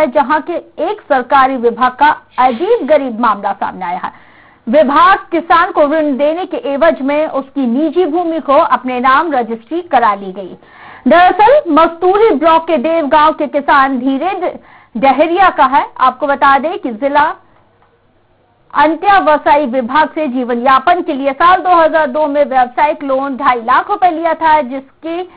है, जहां के एक सरकारी विभाग का अजीब गरीब मामला सामने आया है। विभाग किसान को ऋण देने के एवज में उसकी निजी भूमि को अपने नाम रजिस्ट्री करा ली गई। दरअसल मस्तूरी ब्लॉक के देवगांव के किसान धीरेन्द्र डहरिया का है। आपको बता दें कि जिला अंत्यावसायी विभाग से जीवन यापन के लिए साल 2002 में व्यावसायिक लोन 2.5 लाख रुपए लिया था, जिसकी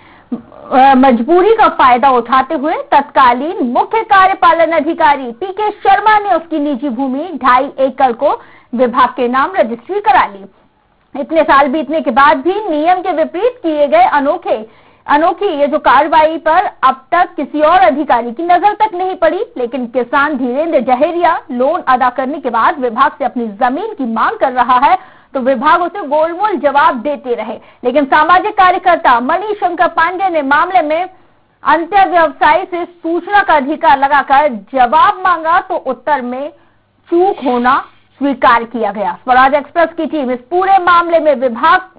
मजबूरी का फायदा उठाते हुए तत्कालीन मुख्य कार्यपालन अधिकारी पीके शर्मा ने उसकी निजी भूमि 2.5 एकड़ को विभाग के नाम रजिस्ट्री करा ली। इतने साल बीतने के बाद भी नियम के विपरीत किए गए अनोखी ये जो कार्रवाई पर अब तक किसी और अधिकारी की नजर तक नहीं पड़ी। लेकिन किसान धीरेन्द्र डहरिया लोन अदा करने के बाद विभाग से अपनी जमीन की मांग कर रहा है, तो विभाग उसे गोलमोल जवाब देते रहे। लेकिन सामाजिक कार्यकर्ता मणिशंकर पांडे ने मामले में अंत्य व्यवसायी से सूचना का अधिकार लगाकर जवाब मांगा, तो उत्तर में चूक होना स्वीकार किया गया। स्वराज एक्सप्रेस की टीम इस पूरे मामले में विभाग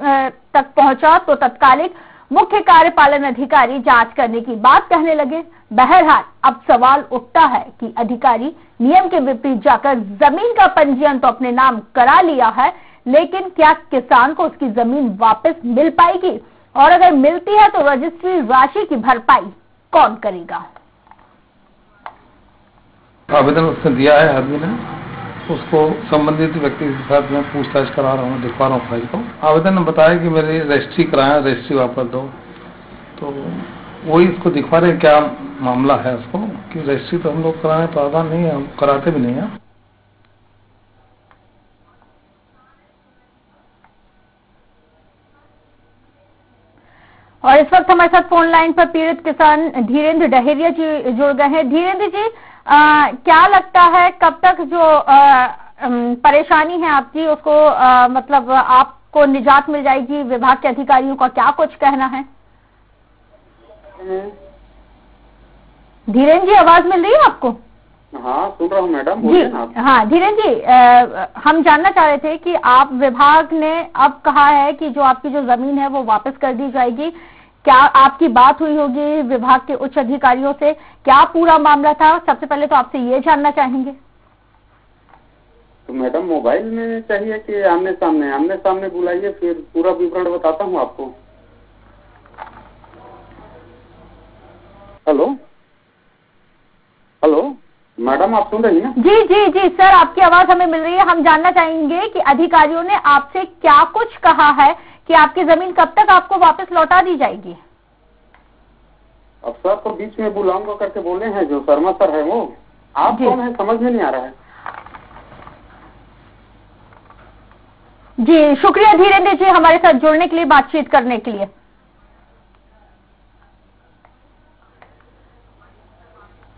तक पहुंचा तो तत्कालिक मुख्य कार्यपालन अधिकारी जांच करने की बात कहने लगे। बहरहाल अब सवाल उठता है कि अधिकारी नियम के विपरीत जाकर जमीन का पंजीयन तो अपने नाम करा लिया है, लेकिन क्या किसान को उसकी जमीन वापस मिल पाएगी, और अगर मिलती है तो रजिस्ट्री राशि की भरपाई कौन करेगा? आवेदन उसने दिया है आदमी ने, उसको संबंधित व्यक्ति के साथ मैं पूछताछ करा रहा हूँ, दिखवा रहा हूँ फाइल को। आवेदन ने बताया कि मेरी रजिस्ट्री कराया, रजिस्ट्री वापस दो, तो वही इसको दिखवा रहे क्या मामला है उसको, कि रजिस्ट्री तो हम लोग कराने तो आसान नहीं है, हम कराते भी नहीं है। और इस वक्त हमारे साथ फोन लाइन पर पीड़ित किसान धीरेन्द्र डहरिया जी जुड़ गए हैं। धीरेन्द्र जी, क्या लगता है कब तक जो परेशानी है आपकी उसको मतलब आपको निजात मिल जाएगी? विभाग के अधिकारियों का क्या कुछ कहना है? धीरेन्द्र जी, आवाज मिल रही है आपको? हाँ, सुन रहा हूँ मैडम, जी। हाँ धीरेन्द्र जी, हम जानना चाह रहे थे कि आप विभाग ने अब कहा है कि जो आपकी जो जमीन है वो वापस कर दी जाएगी। क्या आपकी बात हुई होगी विभाग के उच्च अधिकारियों से? क्या पूरा मामला था? सबसे पहले तो आपसे ये जानना चाहेंगे। तो मैडम मोबाइल में चाहिए कि आमने सामने बुलाइए, फिर पूरा विवरण बताता हूँ आपको। हेलो हेलो मैडम, आप सुन रही हैं? जी जी जी सर, आपकी आवाज हमें मिल रही है। हम जानना चाहेंगे कि अधिकारियों ने आपसे क्या कुछ कहा है कि आपकी जमीन कब तक आपको वापस लौटा दी जाएगी? अब सर तो बीच में बुलाऊंगा करके बोले हैं, जो शर्मा सर है वो। आप कौन है समझ में नहीं आ रहा है। जी शुक्रिया धीरेन्द्र जी हमारे साथ जुड़ने के लिए, बातचीत करने के लिए।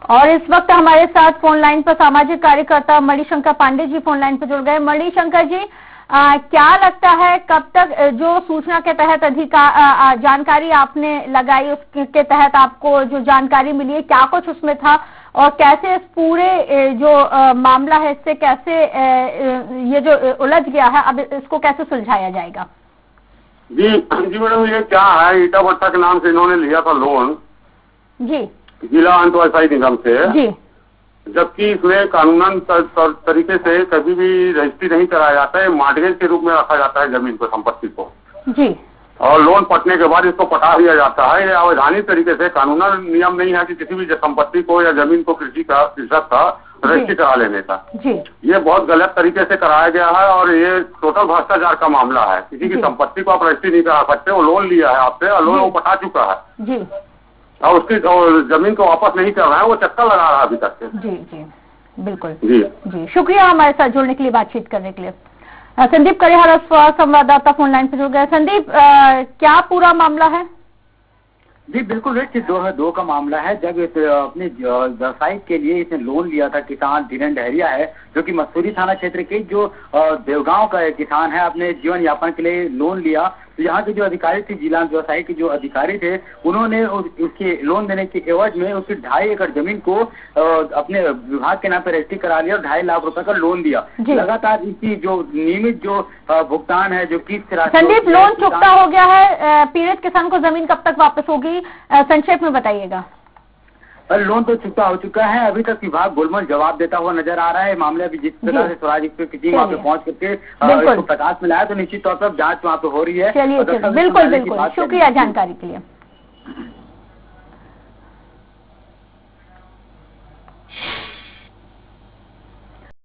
और इस वक्त हमारे साथ फोन लाइन पर सामाजिक कार्यकर्ता मणिशंकर पांडे जी फोन लाइन पर जुड़ गए। मणिशंकर जी, क्या लगता है कब तक जो सूचना के तहत जानकारी आपने लगाई उसके तहत आपको जो जानकारी मिली है, क्या कुछ उसमें था, और कैसे इस पूरे जो मामला है इससे कैसे ये जो उलझ गया है अब इसको कैसे सुलझाया जाएगा? जी मैडम, ये क्या है, ईटा भट्टा के नाम से इन्होंने लिया था लोन जी, जिला अंतव्यवसायी निगम से जी, जबकि इसमें कानूनन तरीके से कभी भी रजिस्ट्री नहीं कराया जाता है, मार्गेज के रूप में रखा जाता है जमीन को, संपत्ति को जी, और लोन पटने के बाद इसको पटा दिया जाता है। ये अवैधानिक तरीके से, कानूनन नियम नहीं है कि किसी भी संपत्ति को या जमीन को कृषक का रजिस्ट्री करा लेने का। जी, ये बहुत गलत तरीके से कराया गया है और ये टोटल भ्रष्टाचार का मामला है। किसी की संपत्ति को आप रजिस्ट्री नहीं करा सकते, वो लोन लिया है आपसे और लोन वो पटा चुका है जी, और उसकी जमीन को वापस नहीं कर रहा है, वो चक्कर लगा रहा है अभी तक। जी जी बिल्कुल जी जी, शुक्रिया हमारे साथ जुड़ने के लिए, बातचीत करने के लिए। संदीप करेहारा संवाददाता फोन लाइन पर जुड़ गए। संदीप, क्या पूरा मामला है? जी बिल्कुल, 2002 का मामला है, जब अपने व्यवसाय के लिए इसने लोन लिया था। किसान धीरेन्द्र डहरिया है जो कि मसूरी थाना क्षेत्र के जो देवगांव का किसान है, अपने जीवन यापन के लिए लोन लिया। तो यहाँ के जो अधिकारी थे, जिला व्यवसायी के जो अधिकारी थे, उन्होंने उसके लोन देने के एवज में उसकी 2.5 एकड़ जमीन को अपने विभाग के नाम पे रजिस्ट्री करा लिया और 2.5 लाख रुपए का लोन दिया। लगातार इसकी जो नियमित जो भुगतान है, जो किस्त राशि। संदीप, लोन चुकता हो गया है, पीड़ित किसान को जमीन कब तक वापस होगी, संक्षेप में बताइएगा। लोन तो चुकता हो चुका है। अभी तक विभाग गोलमोल जवाब देता हुआ नजर आ रहा है। मामले अभी जिस प्रकार से स्वराज की टीम वहाँ पे पहुंच करके इसको प्रकाश में लाया, तो निश्चित तौर पर जांच वहाँ पे हो रही है। चलिए बिल्कुल बिल्कुल, शुक्रिया जानकारी के लिए।